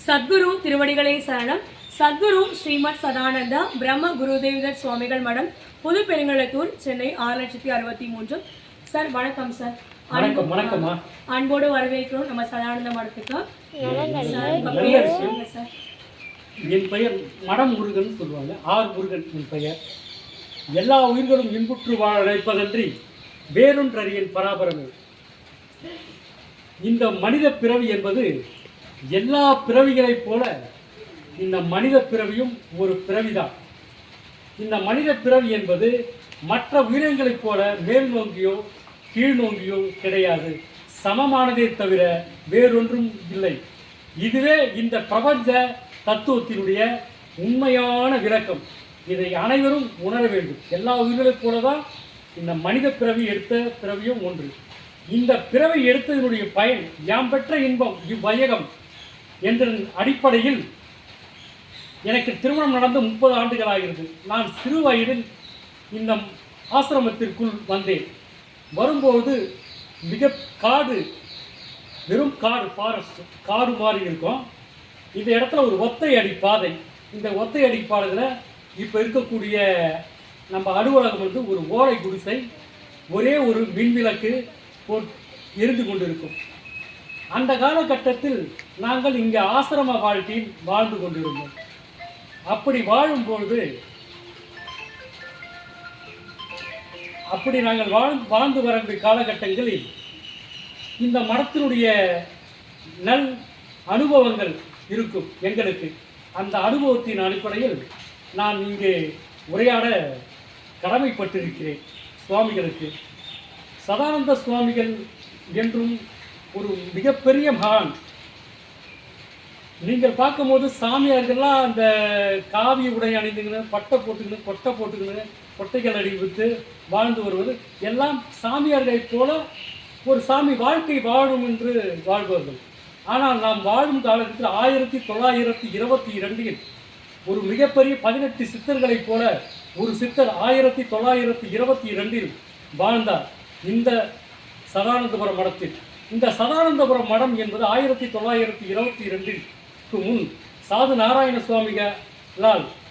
சத்குரு திருவடிகளே சரணம். சத்குரு ஸ்ரீமத் சதானந்தா பிரம்ம குருதேவதத் சுவாமிகள் மடம், புது பெருங்களத்தூர், சென்னை 6,63. சார் வணக்கம் சார். வணக்கம்மா. அன்போடு வரவேற்கிறோம் நம்ம சதானந்த மடத்துக்கு. சார் என் பெயர் மடம் முருகன் சொல்லுவாங்க. ஆர் முருகன் என் பெயர். எல்லா உயிர்களும் இன்புற்று வாழ நினைப்பதன்றி வேறொன்றறியல் பராபரமே. இந்த மனித பிறவி என்பது எல்லா பிறவிகளைப் போல இந்த மனித பிறவியும் ஒரு பிறவிதான். இந்த மனித பிறவி என்பது மற்ற உயிரினங்களைப் போல மேல் நோக்கியோ கீழ் நோக்கியோ கிடையாது, சமமானதே தவிர வேறொன்றும் இல்லை. இதுவே இந்த பிரபஞ்ச தத்துவத்தினுடைய உண்மையான விளக்கம். இதை அனைவரும் உணர வேண்டும். எல்லா உயிர்களைப் போல தான் இந்த மனித பிறவி எடுத்த பிறவியும் ஒன்று. இந்த பிறவி எடுத்ததனுடைய பயன் யாம் பெற்ற இன்பம் இவ்வையகம் என்ற அடிப்படையில் எனக்கு திருமணம் நடந்து 30 ஆண்டுகள் ஆகிறது. நான் சிறு வயதில் இந்த ஆசிரமத்திற்குள் வந்தேன். வரும்போது மிக காடு, வெறும் காடு, ஃபாரஸ்ட் காடு மாதிரி இருக்கும். இந்த இடத்துல ஒரு ஒத்தை அடி பாதை. இந்த ஒத்தை அடி பாதையில் இப்போ இருக்கக்கூடிய நம்ம அலுவலகம் வந்து ஒரு ஓலை குடிசை, ஒரே ஒரு மின்விளக்கு எரிந்து கொண்டிருக்கும். அந்த காலகட்டத்தில் நாங்கள் இங்கே ஆசிரம வாழ்க்கையில் வாழ்ந்து கொண்டிருந்தோம். அப்படி வாழும்பொழுது நாங்கள் வாழ்ந்து வர காலகட்டங்களில் இந்த மரத்தினுடைய நல் அனுபவங்கள் இருக்கும் எங்களுக்கு. அந்த அனுபவத்தின் அடிப்படையில் நான் இங்கே உரையாட கடமைப்பட்டிருக்கிறேன். சுவாமிகளுக்கு சதானந்த சுவாமிகள் என்றும் ஒரு மிகப்பெரிய மகான். நீங்கள் பார்க்கும்போது சாமியார்கள்லாம் அந்த காவி உடை அணிந்துக்கின்னு, பட்டை போட்டுக்கின்னு, கொட்டை போட்டுக்கின்னு, கொட்டைகள் அடிவித்து வாழ்ந்து வருவது எல்லாம் சாமியார்களைப் போல ஒரு சாமி வாழ்க்கை வாழும் என்று வாழ்பவர்கள். ஆனால் நாம் வாழும் காலத்தில் 1922 ஒரு மிகப்பெரிய 18 சித்தர்களைப் போல ஒரு சித்தர் 1922 வாழ்ந்தார் இந்த சதானந்தபுரம் மடத்தில். இந்த சதானந்தபுரம் மடம் என்பது 1922 முன் சாது நாராயண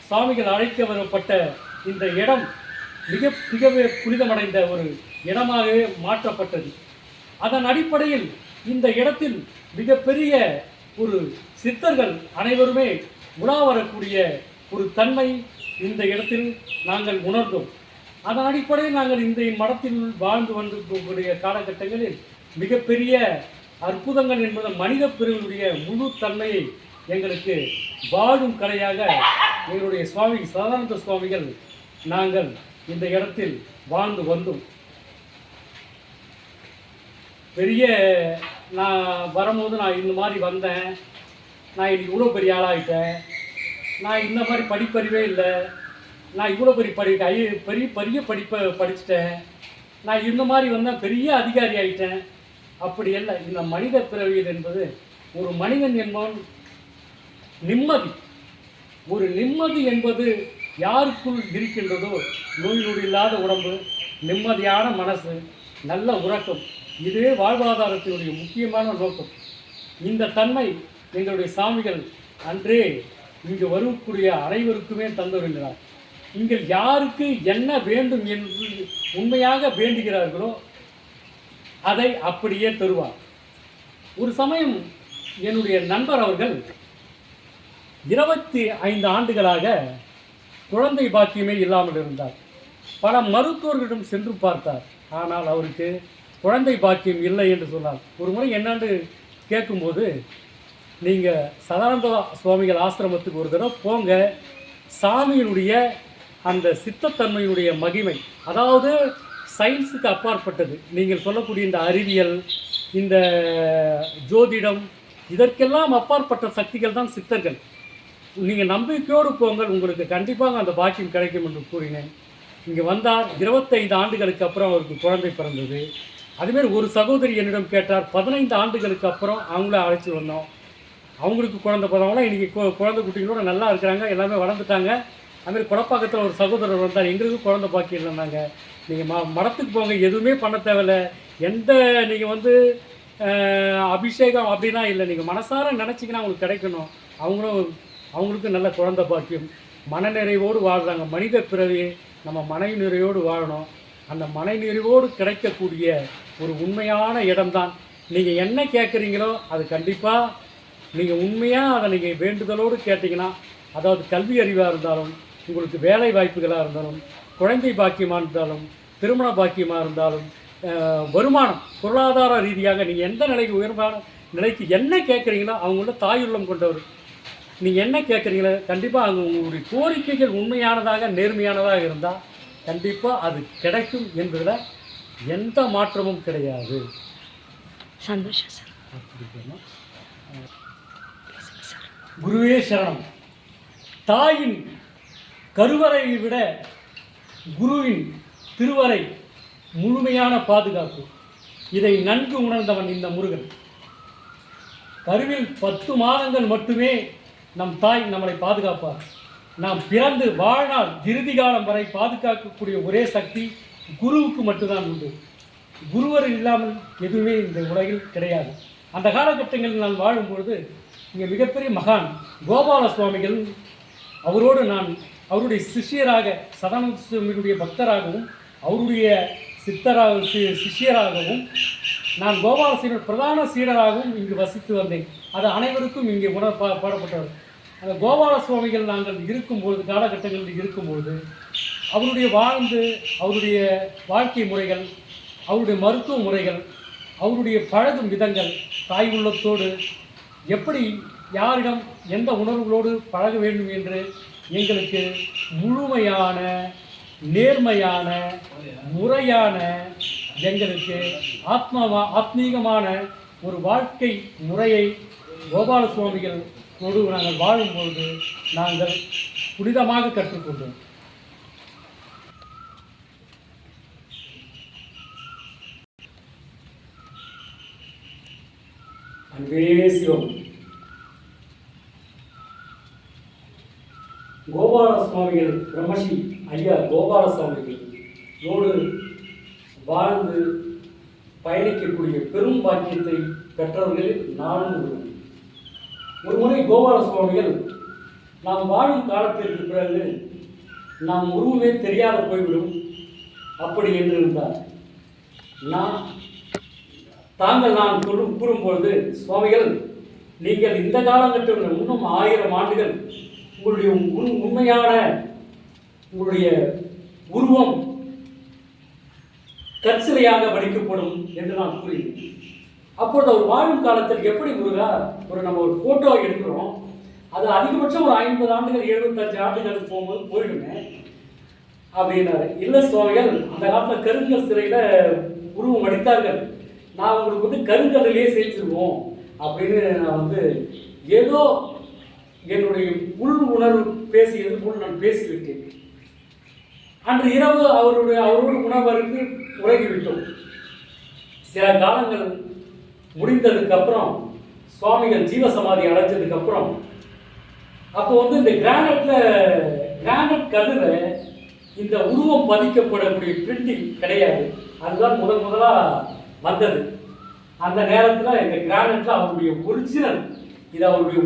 சுவாமிகள் அழைக்க வரப்பட்ட இந்த இடம் மிகவே புனிதமடைந்த ஒரு இடமாகவே மாற்றப்பட்டது. அதன் அடிப்படையில் இந்த இடத்தில் மிகப்பெரிய ஒரு சித்தர்கள் அனைவருமே உலா வரக்கூடிய ஒரு தன்மை இந்த இடத்தில் நாங்கள் உணர்ந்தோம். அதன் அடிப்படையில் நாங்கள் இந்த மடத்தில் வாழ்ந்து வந்திருக்கக்கூடிய காலகட்டங்களில் மிகப்பெரிய அற்புதங்கள் என்பது மனித பிரிவினுடைய முழு தன்மையை எங்களுக்கு வாழும் கலையாக எங்களுடைய சுவாமி சதானந்த சுவாமிகள் நாங்கள் இந்த இடத்தில் வாழ்ந்து வந்தோம். பெரிய நான் வரும்போது நான் இந்த மாதிரி வந்தேன், நான் இன்னைக்கு இவ்வளோ பெரிய ஆளாகிட்டேன், நான் இந்த மாதிரி படிப்பறிவே இல்லை, நான் இவ்வளோ பெரிய படிப்பை படிச்சுட்டேன், நான் இந்த மாதிரி வந்தால் பெரிய அதிகாரி ஆகிட்டேன், அப்படி இல்லை. இந்த மனித பிறவியல் என்பது ஒரு மனிதன் என்பவன் நிம்மதி என்பது யாருக்குள் இருக்கின்றதோ, நோய் நொடி இல்லாத உடம்பு, நிம்மதியான மனசு, நல்ல உறக்கம், இதுவே வாழ்வாதாரத்தினுடைய முக்கியமான நோக்கம். இந்த தன்மை எங்களுடைய சாமிகள் அன்றே இங்கு வரக்கூடிய அனைவருக்குமே தந்துவிடுகிறார். இங்கே யாருக்கு என்ன வேண்டும் என்று உண்மையாக வேண்டுகிறார்களோ அதை அப்படியே தருவார். ஒரு சமயம் என்னுடைய நண்பர் அவர்கள் 25 ஆண்டுகளாக குழந்தை பாக்கியமே இல்லாமல் இருந்தார். பல மருத்துவர்களிடம் சென்று பார்த்தார். ஆனால் அவருக்கு குழந்தை பாக்கியம் இல்லை என்று சொன்னார். ஒரு முறை என்னான்னு கேட்கும்போது, நீங்கள் சதானந்த சுவாமிகள் ஆசிரமத்துக்கு ஒரு தடவை போங்க, சாமியினுடைய அந்த சித்தத்தன்மையினுடைய மகிமை, அதாவது சயின்ஸுக்கு அப்பாற்பட்டது, நீங்கள் சொல்லக்கூடிய இந்த அறிவியல், இந்த ஜோதிடம், இதற்கெல்லாம் அப்பாற்பட்ட சக்திகள் தான் சித்தர்கள். நீங்கள் நம்பிக்கையோடு போங்கள், உங்களுக்கு கண்டிப்பாக அந்த பாக்கியம் கிடைக்கும் என்று கூறினேன். இங்கே வந்தார். 25 ஆண்டுகளுக்கு அப்புறம் அவருக்கு குழந்தை பிறந்தது. அதுமாரி ஒரு சகோதரி என்னிடம் கேட்டார். 15 ஆண்டுகளுக்கு அப்புறம் அவங்கள அழைச்சி வந்தோம். அவங்களுக்கு குழந்தை பிறந்தவங்களாம் இன்றைக்கி குழந்தை குட்டிகளோட நல்லா இருக்கிறாங்க, எல்லாமே வளர்ந்துட்டாங்க. அதுமாரி குடப்பாக்கத்தில் ஒரு சகோதரர் வந்தார். எங்களுக்கு குழந்தை பாக்கியம் இல்லைன்னாங்க. நீங்கள் மடத்துக்கு போங்க, எதுவுமே பண்ண தேவையில்லை, எந்த நீங்கள் அபிஷேகம் அப்படிலாம் இல்லை, நீங்கள் மனசார நினச்சிங்கன்னா உங்களுக்கு கிடைக்கணும் அவங்களுக்கும் நல்ல குழந்தை பாக்கியம், மனநிறைவோடு வாழ்கிறாங்க. மனித பிறவியை நம்ம மனை நிறைவோடு வாழணும். அந்த மனை நிறைவோடு கிடைக்கக்கூடிய ஒரு உண்மையான இடம்தான். நீங்கள் என்ன கேட்குறீங்களோ அது கண்டிப்பாக நீங்கள் உண்மையாக அதை நீங்கள் வேண்டுதலோடு கேட்டிங்கன்னா, அதாவது கல்வி அறிவாக இருந்தாலும், உங்களுக்கு வேலை வாய்ப்புகளாக இருந்தாலும், குழந்தை பாக்கியமாக இருந்தாலும், திருமண பாக்கியமாக இருந்தாலும், வருமானம் பொருளாதார ரீதியாக நீங்கள் எந்த நிலைக்கு உயர்வான நிலைக்கு என்ன கேட்குறீங்களோ அவங்கள தாயுள்ளம் கொண்டவர். நீங்கள் என்ன கேட்குறீங்களோ கண்டிப்பாக அவங்க உங்களுடைய கோரிக்கைகள் உண்மையானதாக நேர்மையானதாக இருந்தால் கண்டிப்பாக அது கிடைக்கும் என்பதில் எந்த மாற்றமும் கிடையாது. சந்தோஷம் சார். குருவே சரணம். தாயின் கருவறையை விட குருவின் திருவறை முழுமையான பாதுகாப்பு. இதை நன்கு உணர்ந்தவன் இந்த முருகன். கருவில் 10 மாதங்கள் மட்டுமே நம் தாய் நம்மளை பாதுகாப்பார். நாம் பிறந்து வாழ்நாள் இறுதி காலம் வரை பாதுகாக்கக்கூடிய ஒரே சக்தி குருவுக்கு மட்டும்தான் உண்டு. குருவர் இல்லாமல் எதுவுமே இந்த உலகில் கிடையாது. அந்த காலகட்டங்களில் நான் வாழும்பொழுது இங்கே மிகப்பெரிய மகான் கோபால சுவாமிகள், அவரோடு நான் அவருடைய சிஷ்யராக, சதானந்த சுவாமிகளுடைய பக்தராகவும் அவருடைய சிஷ்யராகவும் நான் கோபாலசுவாமிகள் பிரதான சீடராகவும் இங்கு வசித்து வந்தேன். அது அனைவருக்கும் இங்கே பாடப்பட்டவர். அந்த கோபால சுவாமிகள் நாங்கள் இருக்கும்பொழுது, காலகட்டங்களில் இருக்கும்பொழுது அவருடைய அவருடைய வாழ்க்கை முறைகள், அவருடைய மருத்துவ முறைகள், அவருடைய பழகும் விதங்கள், தாய் உள்ளத்தோடு எப்படி யாரிடம் எந்த உணர்வுகளோடு பழக வேண்டும் என்று எங்களுக்கு முழுமையான, நேர்மையான, முறையான, எங்களுக்கு ஆத்மீகமான ஒரு வாழ்க்கை முறையை கோபால சுவாமிகளோடு நாங்கள் வாழும்பொழுது நாங்கள் புனிதமாக கற்றுக்கொண்டோம். அன்பே சிவம். கோபால சுவாமிகள் பிரம்மஸ்ரீ ஐயா கோபால சுவாமிகளோடு வாழ்ந்து பயணிக்கக்கூடிய பெரும் பாக்கியத்தை பெற்றவர்களில் நானும் ஒருவன். ஒரு முறை கோபால சுவாமிகள் நாம் வாழும் காலத்திற்கு பிறகு நாம் உருவமே தெரியாத போய்விடும் அப்படி என்று இருந்தார். நான் கூறும்பொழுது சுவாமிகள், நீங்கள் இந்த காலகட்டத்தில் இன்னும் 1000 ஆண்டுகள் உங்களுடைய உண்மையான உங்களுடைய உருவம் கற்சிலையாக வடிக்கப்படும் என்று நான் கூறினேன். அப்பொழுது அவர் வாழும் காலத்தில் எப்படி முருகா நம்ம ஒரு ஃபோட்டோ எடுக்கிறோம், அது அதிகபட்சம் ஒரு 50 ஆண்டுகள் 75 ஆண்டுகள் போகும்போது போயிடுமே அப்படின்னாரு. இல்லை சுவாமிகள், அந்த காலத்தில் கருங்கல் சிலையில் உருவம் அடித்தார்கள், நான் உங்களுக்கு கருங்கல்லையே செஞ்சிருவோம் அப்படின்னு நான் ஏதோ என்னுடைய உள் உணர்வு பேசியது போல் நான் பேசிவிட்டேன். அன்று இரவு அவரோடு உணவருக்கு உறங்கிவிட்டோம். சில காலங்கள் முடிந்ததுக்கப்புறம் சுவாமிகள் ஜீவசமாதி அடைஞ்சதுக்கப்புறம் அப்போ இந்த கிரானைட் கல்லில் இந்த உருவம் பதிக்கப்படக்கூடிய பிரிண்டிங் கிடையாது. அதுதான் முதலாக வந்தது. அந்த நேரத்தில் இந்த கிரானைட்டில் அவருடைய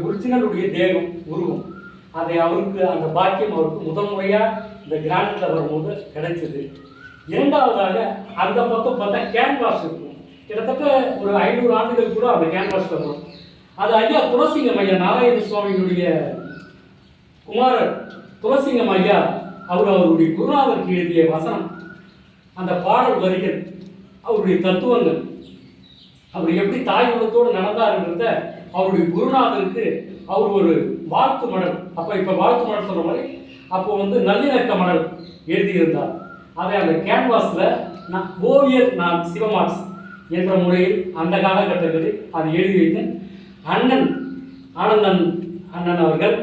ஒரிஜினலுடைய தேகம் உருவம், அதை அவருக்கு அந்த பாக்கியம் அவருக்கு முதல் முறையாக இந்த கிரானைட்டில் வரும்போது கிடைச்சது. இரண்டாவதாக அந்த பக்கம் பார்த்தா கேன்வாஸ் இருக்கும். கிட்டத்தட்ட ஒரு 500 ஆண்டுகள் கூட அந்த கேன்வாஸ் வரும். அது ஐயா துளசிங்கம் ஐயா நாராயண சுவாமியினுடைய குமாரர் துளசிங்கம் ஐயா அவருடைய குருநாதருக்கு எழுதிய வசனம், அந்த பாடல் வரிகள், அவருடைய தத்துவங்கள், அவர் எப்படி தாய் உள்ளத்தோடு நடந்தாருன்றத அவருடைய குருநாதருக்கு அவர் ஒரு வாழ்த்து மடல், இப்போ வாழ்த்து மடல் சொல்கிற மாதிரி அப்போ நல்லிணக்க மடல் எழுதியிருந்தார். அதை அந்த கேன்வாஸில் ஓவியர் சிவமார்க்ஸ் என்ற முறையில் அந்த காலகட்டங்களில் அதை எழுதி வைத்தேன். ஆனந்தன் அண்ணன் அவர்கள்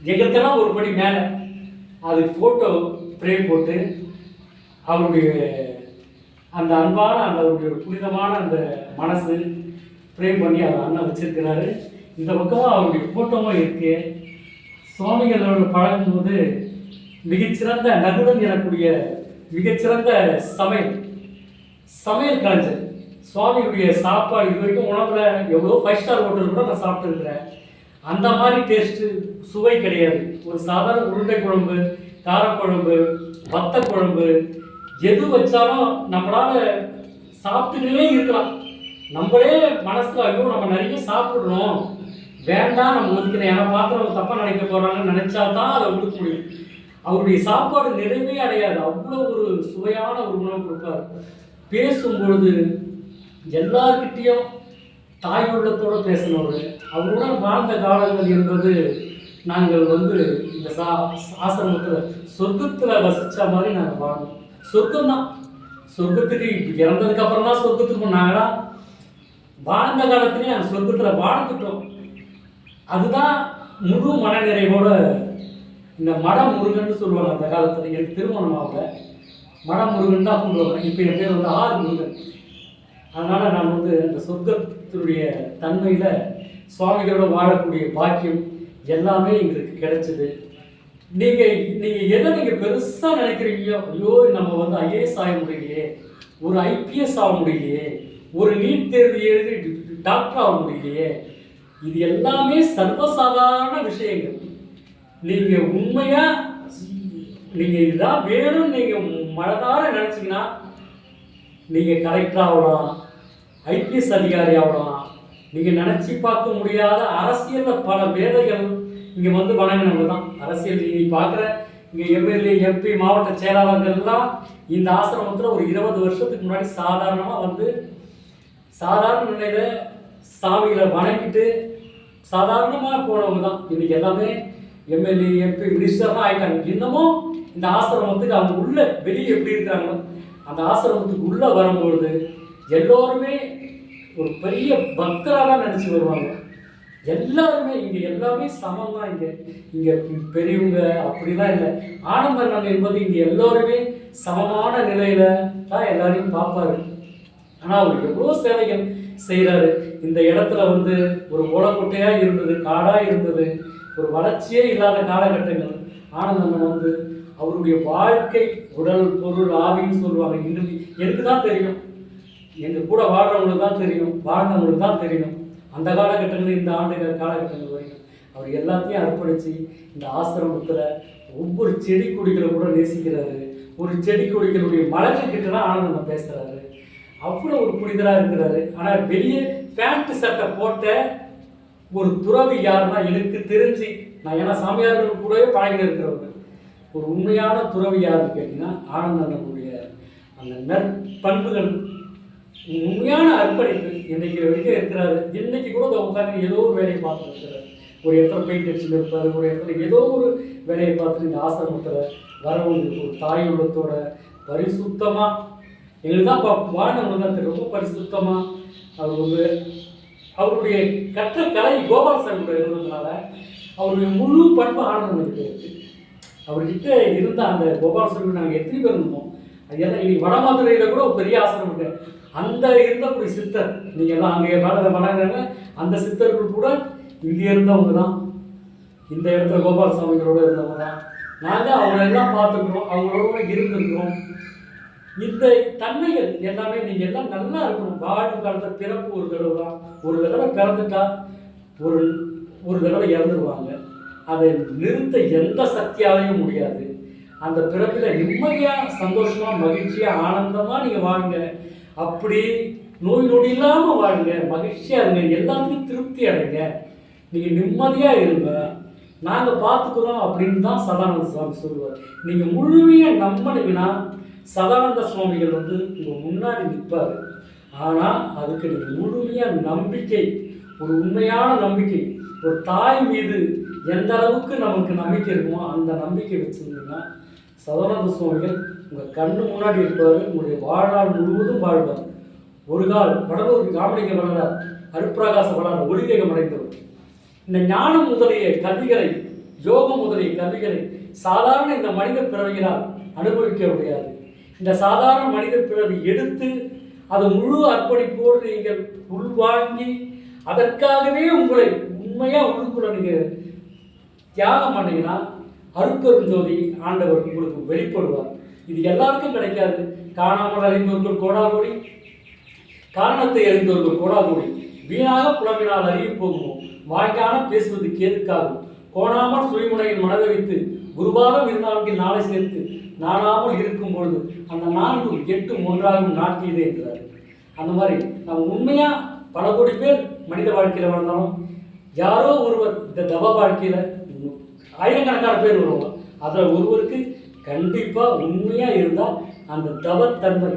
எங்களுக்கெல்லாம் ஒரு படி மேலே அது ஃபோட்டோ ஃப்ரேம் போட்டு அவருடைய அந்த அன்பான அவருடைய புனிதமான அந்த மனசு ஃப்ரேம் பண்ணி அவர் அண்ணன் வச்சிருக்கிறாரு. இந்த பக்கமாக அவருடைய ஃபோட்டோவும் இருக்கு. சுவாமிகளோடு பழகும்போது மிகச்சிறந்த நகுடன் எனக்கூடிய மிகச்சிறந்த சமையல் கலைஞர். சுவாமியுடைய சாப்பாடு இது வரைக்கும் உணவில் எவ்வளோ 5 ஸ்டார் ஹோட்டல் கூட நான் சாப்பிட்டுருக்கிறேன். அந்த மாதிரி டேஸ்ட்டு சுவை கிடையாது. ஒரு சாதாரண உருண்டை குழம்பு, காரக்குழம்பு, வத்த குழம்பு எது வச்சாலும் நம்மளால சாப்பிட்டுக்கிட்டே இருக்கலாம். நம்மளே மனசுல ஐயோ நம்ம நிறைய சாப்பிட்றோம், வேண்டாம் நம்ம ஒதுக்கணும், என்னை பார்த்து அவங்க தப்பாக நினைக்க போகிறாங்கன்னு நினச்சா தான் அதை ஒதுக்க முடியும். அவருடைய சாப்பாடு நிறைவே அடையாது. அவ்வளோ ஒரு சுவையான ஒரு உணவு கொடுப்பார். பேசும்பொழுது எல்லார்கிட்டையும் தாய் உள்ளத்தோடு பேசினவர். அவருடன் வாழ்ந்த காலங்கள் என்பது நாங்கள் இந்த ஆசிரமத்தில் சொர்க்கத்தில் வசித்த மாதிரி நாங்கள் வாழ்ந்தோம். சொர்க்கம் தான். சொர்க்கத்துக்கு இறந்ததுக்கு அப்புறம் தான் சொர்க்கத்துக்கு போனாங்களா, வாழ்ந்த காலத்துலேயும் நாங்கள் சொர்க்கத்தில் வாழ்ந்துட்டோம். அதுதான் முழு மனநிறைவோட. இந்த மடம் முருகன் சொல்லுவாங்க அந்த காலத்தில். எனக்கு திருமணம் ஆகல, மடம் முருகன் தான் கூப்பிடுவாங்க. இப்போ என் பேர் ஆர் முருகன். அதனால் நான் அந்த சொர்க்கத்தினுடைய தன்மையில் சுவாமிகளோட வாழக்கூடிய பாக்கியம் எல்லாமே எங்களுக்கு கிடைச்சிது. நீங்கள் எதை பெருசாக நினைக்கிறீங்களோ, ஐயோ நம்ம ஐஏஎஸ் ஆக முடியலையே, ஒரு ஐபிஎஸ் ஆக முடியலையே, ஒரு நீட் தேர்வு எழுதி டாக்டர் ஆக முடியலையே, இது எல்லாமே சர்வசாதாரண விஷயங்கள். நீங்கள் உண்மையாக நீங்கள் இதுதான் வேணும்னு நீங்கள் மனதார நினச்சிங்கன்னா நீங்கள் கலெக்டர் ஆகலாம், ஐபிஎஸ் அதிகாரி ஆகலாம். நீங்கள் நினச்சி பார்க்க முடியாத அரசியலில் பல வேதைகள் இங்கே வணங்கினவங்க தான். அரசியல் நீங்கள் பார்க்குற இங்கே எம்எல்ஏ, எம்பி, மாவட்ட செயலாளர்கள்லாம் இந்த ஆசிரமத்தில் ஒரு 20 வருஷத்துக்கு முன்னாடி சாதாரணமாக சாதாரண நிலையில் சாமிகளை வணங்கிட்டு சாதாரணமாக போனவங்க தான். இன்றைக்கி எல்லாமே எம்எல்ஏ, எம்பி, மினிஸ்டர்லாம் ஆகிட்டாங்க. இன்னமும் இந்த ஆசிரமத்துக்கு அவங்க உள்ள வெளியே எப்படி இருக்கிறாங்களோ அந்த ஆசிரமத்துக்கு உள்ளே வரும்பொழுது எல்லோருமே ஒரு பெரிய பக்தராக தான் நினச்சி வருவாங்க. எல்லாருமே இங்கே எல்லாமே சமம் தான். இங்கே பெரியவங்க அப்படிலாம் இல்லை. ஆனந்தண்ணன் என்பது இங்கே எல்லோருமே சமமான நிலையில் தான் எல்லாரையும் பார்ப்பாரு. ஆனால் அவர் எவ்வளோ சேவைகள் செய்கிறாரு. இந்த இடத்துல ஒரு ஓலக்கொட்டையாக இருந்தது, காடாக இருந்தது, ஒரு வளர்ச்சியே இல்லாத காலகட்டங்கள். ஆனந்தண்ணன் அவருடைய வாழ்க்கை உடல் பொருள் ஆவின்னு சொல்லுவாங்க. இன்னும் எனக்கு தான் தெரியும், எங்கள் கூட வாழ்கிறவங்களுக்கு தான் தெரியும், வாழ்ந்தவங்களுக்கு தான் தெரியும். அந்த காலகட்டங்கள் இந்த காலகட்டங்கள் வரைக்கும் அவர் எல்லாத்தையும் அர்ப்பணித்து இந்த ஆசிரமத்தில் ஒவ்வொரு செடி கொடிகளை கூட நேசிக்கிறாரு. ஒரு செடி கொடிகளுடைய மலர்கிட்ட தான் ஆனந்தம் பேசுகிறாரு. அவ்வளோ ஒரு புனிதராக இருக்கிறாரு. ஆனால் வெளியே பேண்ட் சட்டை போட்ட ஒரு துறவி யாருன்னா எனக்கு தெரிஞ்சு, நான் ஏன்னா சாமியார்கள் கூடவே பழகிட்டு இருக்கிறவங்க, ஒரு உண்மையான துறவி யாருன்னு கேட்டிங்கன்னா ஆனந்தனுடைய அந்த நற்பண்புகள், உண்மையான அர்ப்பணிப்பு இன்றைக்கி வரைக்கும் இருக்கிறாரு. இன்றைக்கி கூட உட்காந்து ஏதோ ஒரு வேலையை பார்த்துட்டு இருக்கிறார். ஒரு இடத்துல பெயிண்ட் அடிச்சுட்டு இருப்பார், ஒரு இடத்துல ஏதோ ஒரு வேலையை பார்த்துட்டு இந்த ஆசிரமத்தில் வரவங்களுக்கு ஒரு தாய் உள்ளத்தோட பரிசுத்தமாக எங்களுக்கு தான் வாழ்ந்தவங்களுக்கு தான் தெரியும். ரொம்ப பரிசுத்தமாக அவர் அவருடைய கற்ற கலை கோபாலசாமி கூட இருந்ததுனால அவருடைய முழு பண்பு ஆனந்தம் இருக்குது. அவர்கிட்ட இருந்த அந்த கோபாலசாமி நாங்கள் எத்தனை பேர் இருந்தோம். அது எல்லாம் இன்னைக்கு வடமாதுரையில் கூட ஒரு பெரிய ஆசிரமம் இருக்கு. அந்த இருந்தக்கூடிய சித்தர், நீங்கள் எல்லாம் அங்கே வளர்கிறாங்க, அந்த சித்தர்கள் கூட இங்கே இருந்தவங்க தான். இந்த இடத்துல கோபாலசாமிகளோட இருந்தவங்க தான். நாங்கள் அவங்களெல்லாம் பார்த்துக்கிறோம், அவங்களோட இருந்திருக்கிறோம். இந்த தன்மைகள் எல்லாமே நீங்கள் எல்லாம் நல்லா இருக்கணும். வாழும் காலத்தில் பிறப்பு ஒரு தடவை தான். ஒரு தடவை பிறந்துட்டா ஒரு தடவை இறந்துருவாங்க. அதை நிறுத்த எந்த சக்தியாலையும் முடியாது. அந்த பிறப்பில் நிம்மதியாக, சந்தோஷமாக, மகிழ்ச்சியாக, ஆனந்தமாக நீங்கள் வாழுங்க. அப்படி நோய் நொடி இல்லாமல் வாழுங்க, மகிழ்ச்சியாக இருங்க, எல்லாத்துக்கும் திருப்தி அடைங்க, நீங்கள் நிம்மதியாக இருங்க, நாங்கள் பார்த்துக்குறோம் அப்படின்னு தான் சதானந்த சுவாமி சொல்லுவார். நீங்கள் முழுமையாக நம்பினீங்கன்னா சதானந்த சுவாமிகள் உங்கள் முன்னாடி நிற்பார். ஆனால் அதுக்கு நீங்கள் முழுமையாக நம்பிக்கை, ஒரு உண்மையான நம்பிக்கை, ஒரு தாய் மீது எந்த அளவுக்கு நமக்கு நம்பிக்கை இருக்குமோ அந்த நம்பிக்கை வச்சுருந்தீங்கன்னா சதானந்த சுவாமிகள் உங்கள் கண்ணு முன்னாடி இருப்பார். உங்களுடைய வாழ்நாள் முழுவதும் வாழ்வார். ஒரு கால் வடலூர் காமலிங்க வளரார், அருப்பிரகாச வளரார், ஒளிவேகம் அடைந்தவர். இந்த ஞானம் முதலிய கல்விகளை, யோகம் முதலிய கல்விகளை சாதாரண இந்த மனித பிறவிகளால் அனுபவிக்க முடியாது. இந்த சாதாரண மனித பிறவி எடுத்து அது முழு அர்ப்பணிப்போடு நீங்கள் உள்வாங்கி அதற்காகவே உங்களை உண்மையாக உள்ளுக்குள்ள நீங்கள் தியாகம் பண்ணீங்கன்னா அருட்பெருஞ்சோதி ஆண்டவர் உங்களுக்கு வெளிப்படுவார். இது எல்லாருக்கும் கிடைக்காது. காணாமல் அறிந்தவர்கள் கோடாகோடி, காரணத்தை அறிந்தவர்கள் கோடாகோடி, வீணாக புலம்பினால் அறிய போகுமோ, வாய்க்கான பேசுவது கேதுக்காகும். கோணாமல் சுழிமுனையில் மனதை வைத்து குருபாதம் இருந்தாலும் நாளை சேர்த்து நானாமல் இருக்கும் பொழுது அந்த 4 8 ஒன்றாகும் நாட்டியதே என்றார். அந்த மாதிரி நம்ம உண்மையாக பல கோடி பேர் மனித வாழ்க்கையில் வாழ்ந்தாலும் யாரோ ஒருவர் இந்த தவ வாழ்க்கையில் ஆயிரக்கணக்கான பேர் வருவாங்க. அதில் ஒருவருக்கு கண்டிப்பாக உண்மையாக இருந்தால் அந்த தவத்தன்மை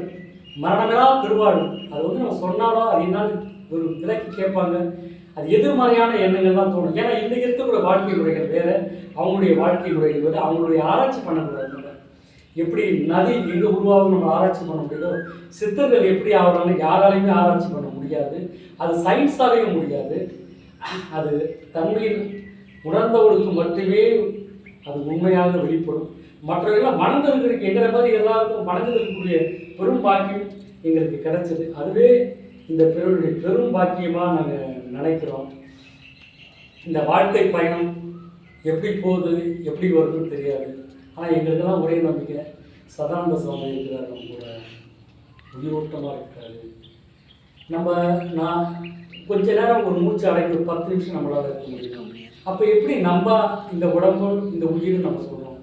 மரணங்களா பெருவாழும். அது வந்து நம்ம சொன்னாலும் அது என்னன்னு ஒரு விலைக்கு கேட்பாங்க. அது எதிர்மறையான எண்ணங்கள் தான் தோணும். ஏன்னா இன்றைக்கு இருக்கக்கூடிய வாழ்க்கை முறைகள் வேறு, அவங்களுடைய வாழ்க்கை முறைகள் வேறு. அவங்களுடைய ஆராய்ச்சி பண்ணக்கூடாது. நம்ம எப்படி நதி எங்கே உருவாகும் நம்ம ஆராய்ச்சி பண்ண முடியுதோ, சித்தர்கள் எப்படி ஆகிறாங்க யாராலையுமே ஆராய்ச்சி பண்ண முடியாது. அது சயின்ஸாலேயும் முடியாது. அது தன்மையில் உணர்ந்தவர்களுக்கு மட்டுமே அது உண்மையாக வெளிப்படும். மற்றவர்களாம் மணந்திருக்கிறதுக்கு எங்களை மாதிரி எல்லாருக்கும் மணந்திருக்கக்கூடிய பெரும் பாக்கியம் எங்களுக்கு கிடைச்சது. அதுவே இந்த பிறருடைய பெரும் பாக்கியமாக நாங்கள் நினைக்கிறோம். இந்த வாழ்க்கை பயணம் எப்படி போகுது எப்படி வருதுன்னு தெரியாது. ஆனால் எங்களுக்கெல்லாம் ஒரே நம்பிக்கை, சதானந்த சுவாமி இருக்கிறார், நம்ம கூட உயிரோட்டமாக இருக்கிறாரு. நான் கொஞ்ச நேரம் ஒரு மூச்சு அடக்கி ஒரு 10 நிமிஷம் நம்மளால் இருக்க முடியும். அப்போ எப்படி நம்ம இந்த உடம்பு இந்த உயிர் நம்ம சொல்கிறோம்?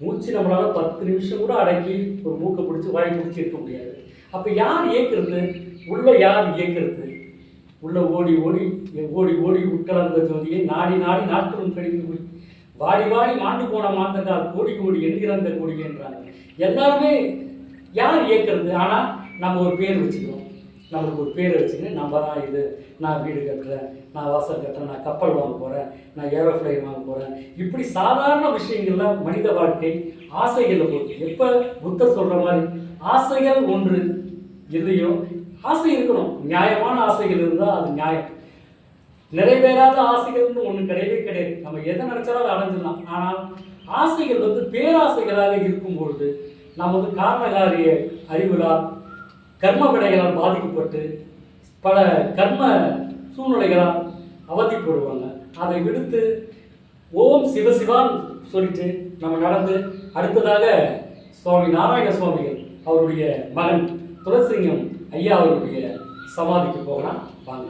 மூச்சு நம்மளால் 10 நிமிஷம் கூட அடக்கி ஒரு மூக்கை பிடிச்சி வாய் பிடிச்சி இருக்க முடியாது. அப்போ யார் இயக்கிறது? உள்ள யார் இயக்கிறது? உள்ள ஓடி ஓடி ஓடி ஓடி உட்கலந்த ஜோதியை நாடி நாடி நாட்களும் கழிந்து போய் வாடி வாடி மாண்டு போன மாந்தக்கால் கோடி கோடி என்கிறந்த கோடி என்றாங்க. எல்லாருமே யார் இயக்கிறது? ஆனால் நம்ம ஒரு பேர் வச்சுக்கிறோம். நம்மளுக்கு ஒரு பேரை வச்சுக்கிட்டு நம்ம தான் இது, நான் வீடு கட்டுறேன், நான் வாசல் கட்டுறேன், நான் கப்பல் வாங்க போகிறேன், நான் ஏரோஃப்ளைன் வாங்க போகிறேன். இப்படி சாதாரண விஷயங்கள்லாம் மனித வாழ்க்கை ஆசைகளை போகுது. எப்போ புத்தர் சொல்கிற மாதிரி ஆசைகள் ஒன்று இல்லையோ, ஆசை இருக்கணும். நியாயமான ஆசைகள் இருந்தால் அது நியாயம். நிறைவேறாத ஆசைகள்னு ஒன்று கிடையவே கிடையாது. நம்ம எதை நினச்சாலும் அதை அடைஞ்சிடலாம். ஆனால் ஆசைகள் வந்து பேராசைகளாக இருக்கும்பொழுது நமது காரணகாரிய அறிவுகளால் கர்ம விடைகளால் பாதிக்கப்பட்டு பல கர்ம சூழ்நிலைகளால் அவதிப்படுவாங்க. அதை விடுத்து ஓம் சிவசிவான்னு சொல்லிட்டு நம்ம நடந்து அடுத்ததாக சுவாமி நாராயண சுவாமிகள் அவருடைய மகன் துளசிங்கம் ஐயா அவருடைய சமாதிக்கு போகலாம் வாங்க.